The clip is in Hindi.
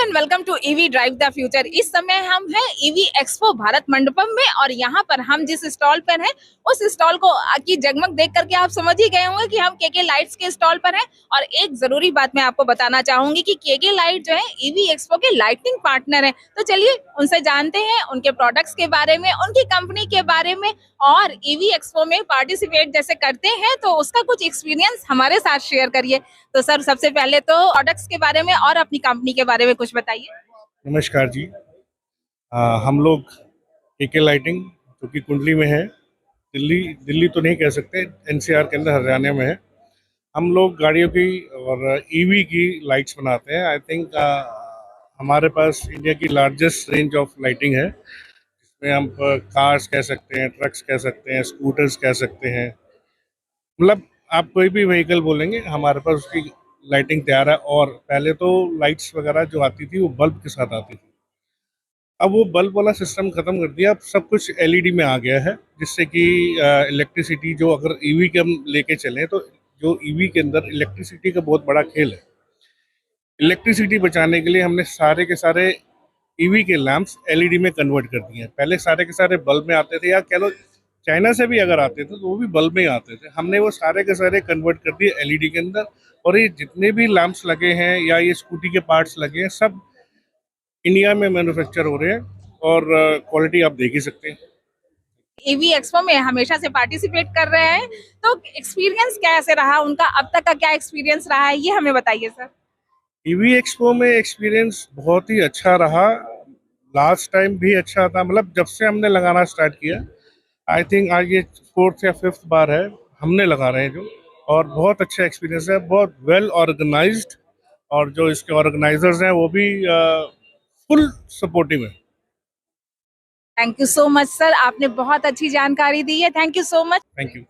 And welcome to EV drive the future. इस समय हम हैं ईवी एक्सपो भारत मंडपम में और यहाँ पर हम जिस स्टॉल पर हैं उस स्टॉल को की जगमग देख करके आप समझ ही गए होंगे कि हम केके लाइट्स के स्टॉल पर हैं। और एक जरूरी बात मैं आपको बताना चाहूंगी कि केके लाइट जो है ईवी एक्सपो के लाइटिंग पार्टनर है। तो चलिए उनसे जानते हैं उनके प्रोडक्ट्स के बारे में, उनकी कंपनी के बारे में, और ईवी एक्सपो में पार्टिसिपेट जैसे करते हैं तो उसका कुछ एक्सपीरियंस हमारे साथ शेयर करिए। तो सर सबसे पहले तो प्रोडक्ट्स के बारे में और अपनी कंपनी के बारे में कुछ बताइए। नमस्कार जी। हम लोग केके लाइटिंग जो कि कुंडली में है, दिल्ली तो नहीं कह सकते, एनसीआर के अंदर हरियाणा में है। हम लोग गाड़ियों की और ईवी की लाइट्स बनाते हैं। आई थिंक हमारे पास इंडिया की लार्जेस्ट रेंज ऑफ लाइटिंग है, जिसमें हम कार्स कह सकते हैं, ट्रक्स कह सकते हैं, स्कूटर्स कह सकते हैं। मतलब आप कोई भी व्हीकल बोलेंगे हमारे पास उसकी लाइटिंग तैयार है। और पहले तो लाइट्स वगैरह जो आती थी वो बल्ब के साथ आती थी, अब वो बल्ब वाला सिस्टम खत्म कर दिया। अब सब कुछ एलईडी में आ गया है, जिससे कि इलेक्ट्रिसिटी जो अगर ईवी के हम लेके चलें तो जो ईवी के अंदर इलेक्ट्रिसिटी का बहुत बड़ा खेल है। इलेक्ट्रिसिटी बचाने के लिए हमने सारे के सारे ईवी के लैंप्स एलईडी में कन्वर्ट कर दिए हैं। पहले सारे के सारे बल्ब में आते थे, या कह लो चाइना से भी अगर आते थे तो वो भी बल्ब में ही आते थे। हमने वो सारे के सारे कन्वर्ट कर दिए एलईडी के अंदर। और ये जितने भी लैंप्स लगे हैं या ये स्कूटी के पार्ट्स लगे हैं, सब इंडिया में मैन्युफैक्चर हो रहे हैं और क्वालिटी आप देख ही सकते हैं। ईवी एक्सपो में हमेशा से पार्टिसिपेट कर रहे हैं तो एक्सपीरियंस कैसे रहा उनका, अब तक का क्या एक्सपीरियंस रहा है ये हमें बताइए सर। ईवी एक्सपो में एक्सपीरियंस बहुत ही अच्छा रहा। लास्ट टाइम भी अच्छा था, मतलब जब से हमने लगाना स्टार्ट किया, आई थिंक आज ये 4th या 5th बार है हमने लगा रहे हैं जो। और बहुत अच्छा एक्सपीरियंस है, बहुत वेल ऑर्गेनाइज्ड। और जो इसके ऑर्गेनाइजर्स हैं वो भी फुल सपोर्टिव है। Thank you so much sir, आपने बहुत अच्छी जानकारी दी है। Thank you so much. Thank you.